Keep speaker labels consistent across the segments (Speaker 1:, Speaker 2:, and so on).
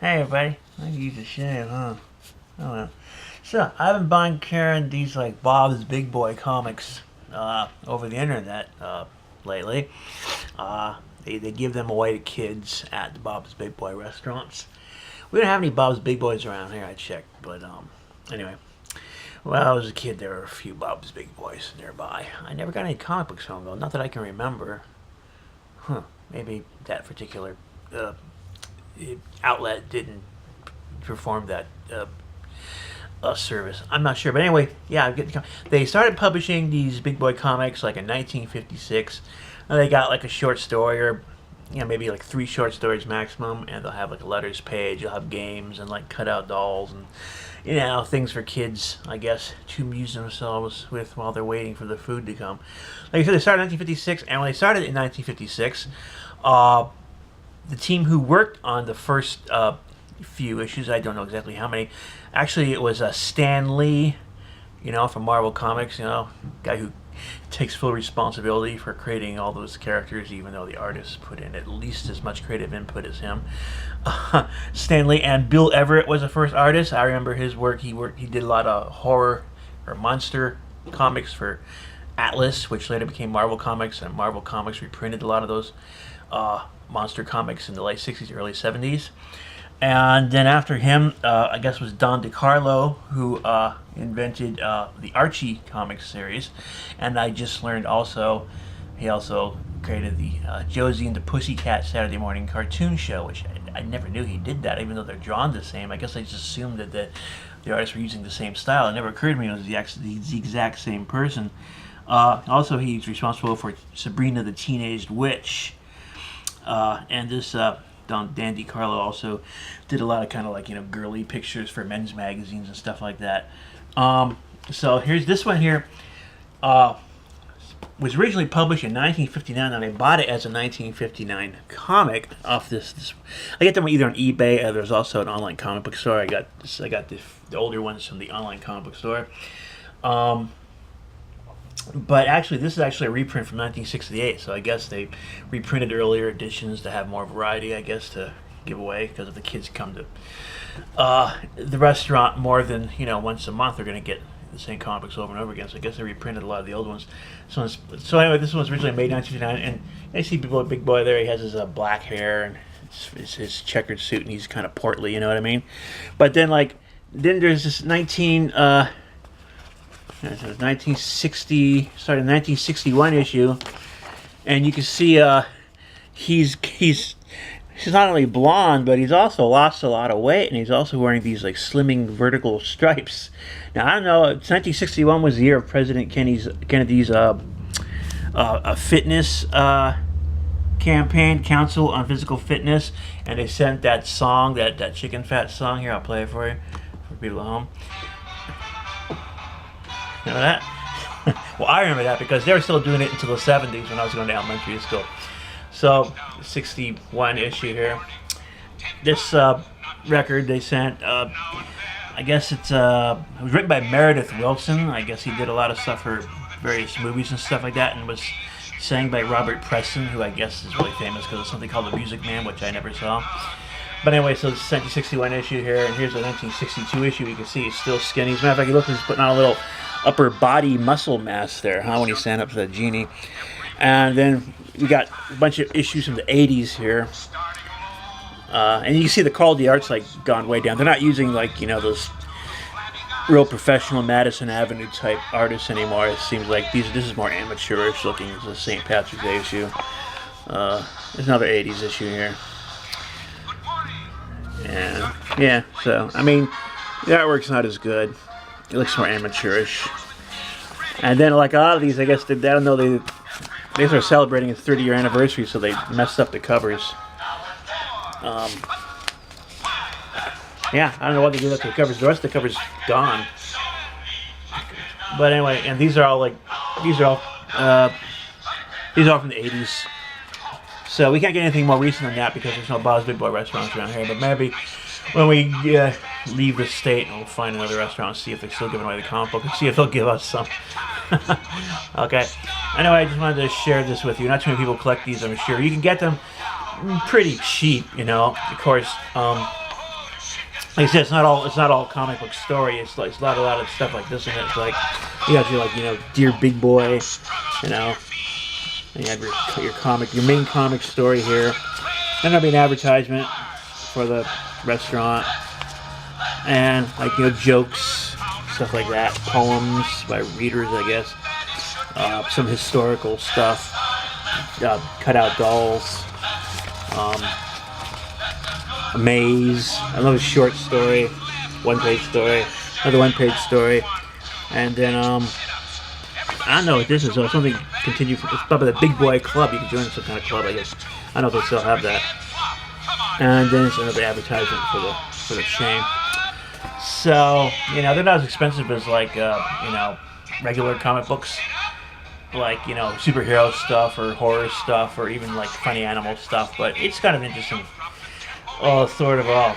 Speaker 1: Hey everybody, I can use a shave, huh? Oh well. So, I've been buying Karen these like Bob's Big Boy comics over the internet lately. They give them away to kids at the Bob's Big Boy restaurants. We don't have any Bob's Big Boys around here, I checked, but anyway. When I was a kid, there were a few Bob's Big Boys nearby. I never got any comic books home though, not that I can remember. Maybe that particular outlet didn't perform that service. I'm not sure, but anyway, yeah, they started publishing these Big Boy comics like in 1956. And they got like a short story or maybe like 3 short stories maximum, and they'll have like a letters page. You'll have games and like cutout dolls and things for kids, I guess, to amuse themselves with while they're waiting for the food to come. Like I said, they started in 1956, and when they started in 1956, the team who worked on the first few issues, I don't know exactly how many. Actually, it was Stan Lee, from Marvel Comics, guy who takes full responsibility for creating all those characters, even though the artists put in at least as much creative input as him. Stan Lee and Bill Everett was the first artist. I remember his work. He did a lot of horror or monster comics for Atlas, which later became Marvel Comics, and Marvel Comics reprinted a lot of those monster comics in the late 60s, early 70s. And then after him, I guess, was Don DeCarlo, who invented the Archie comics series. And I just learned also, he also created the Josie and the Pussycat Saturday morning cartoon show, which I never knew he did that, even though they're drawn the same. I guess I just assumed that the artists were using the same style. It never occurred to me it was the exact same person. Also, he's responsible for Sabrina the Teenage Witch. And this Dan DeCarlo also did a lot of kind of like girly pictures for men's magazines and stuff like that. So here's this one here. Was originally published in 1959, and I bought it as a 1959 comic off this. I get them either on eBay, or there's also an online comic book store. I got the older ones from the online comic book store. But actually, this is actually a reprint from 1968, so I guess they reprinted earlier editions to have more variety, I guess, to give away, because if the kids come to the restaurant more than, once a month, they're going to get the same comics over and over again, so I guess they reprinted a lot of the old ones. So anyway, this one was originally made in 1959, and I see Big Boy there. He has his black hair and his checkered suit, and he's kind of portly, you know what I mean? But then, then there's this 1960, started 1961 issue, and you can see he's not only blonde, but he's also lost a lot of weight, and he's also wearing these like slimming vertical stripes. Now I don't know. 1961 was the year of President Kennedy's fitness campaign, Council on Physical Fitness, and they sent that song, that chicken fat song. Here, I'll play it for you for people at home. Remember that? Well, I remember that because they were still doing it until the 70s when I was going to elementary school. So, 61 issue here. This record they sent, I guess it was written by Meredith Willson. I guess he did a lot of stuff for various movies and stuff like that, and was sang by Robert Preston, who I guess is really famous because of something called The Music Man, which I never saw. But anyway, so this is 1961 issue here, and here's a 1962 issue. You can see he's still skinny. As a matter of fact, he looks like he's putting on a little upper body muscle mass there, when he stand up to that genie. And then we got a bunch of issues from the 80s here. And you can see the quality art's gone way down. They're not using those real professional Madison Avenue type artists anymore. It seems like this is more amateurish looking. It's a St. Patrick's Day issue. There's another 80s issue here. And yeah, so I mean, the artwork's not as good. It looks more amateurish. And then, like a lot of these, I guess I don't know, they are celebrating its 30-year anniversary, so they messed up the covers. Yeah, I don't know what they did with the covers. The rest of the cover's gone. But anyway, and these are all from the 80s. So we can't get anything more recent than that because there's no Bob's Big Boy restaurants around here. But maybe when we leave the state, we'll find another restaurant and see if they're still giving away the comic book and see if they'll give us some. Okay. Anyway, I just wanted to share this with you. Not too many people collect these, I'm sure. You can get them pretty cheap, Of course, like I said, it's not all comic book story. It's like it's a lot of stuff like this in it. It's like you got your like Dear Big Boy, you know. And you have your main comic story here. Then there'll be an advertisement for the restaurant, and like jokes, stuff like that, poems by readers, I guess. Some historical stuff, cut out dolls. A maze, another short story, one-page story, another one-page story, and then I don't know what this is. So something continue. It's probably the Big Boy Club. You can join some kind of club, I guess. I don't know if they still have that. And then it's another advertisement for the chain. So they're not as expensive as like regular comic books, like superhero stuff or horror stuff or even like funny animal stuff. But it's kind of interesting. Sort of a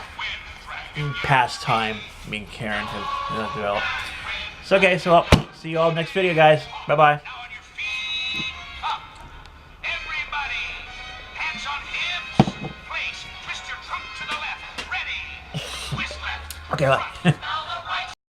Speaker 1: pastime me and Karen have developed. So okay, so I'll see you all next video, guys. Bye bye. Okay, bye.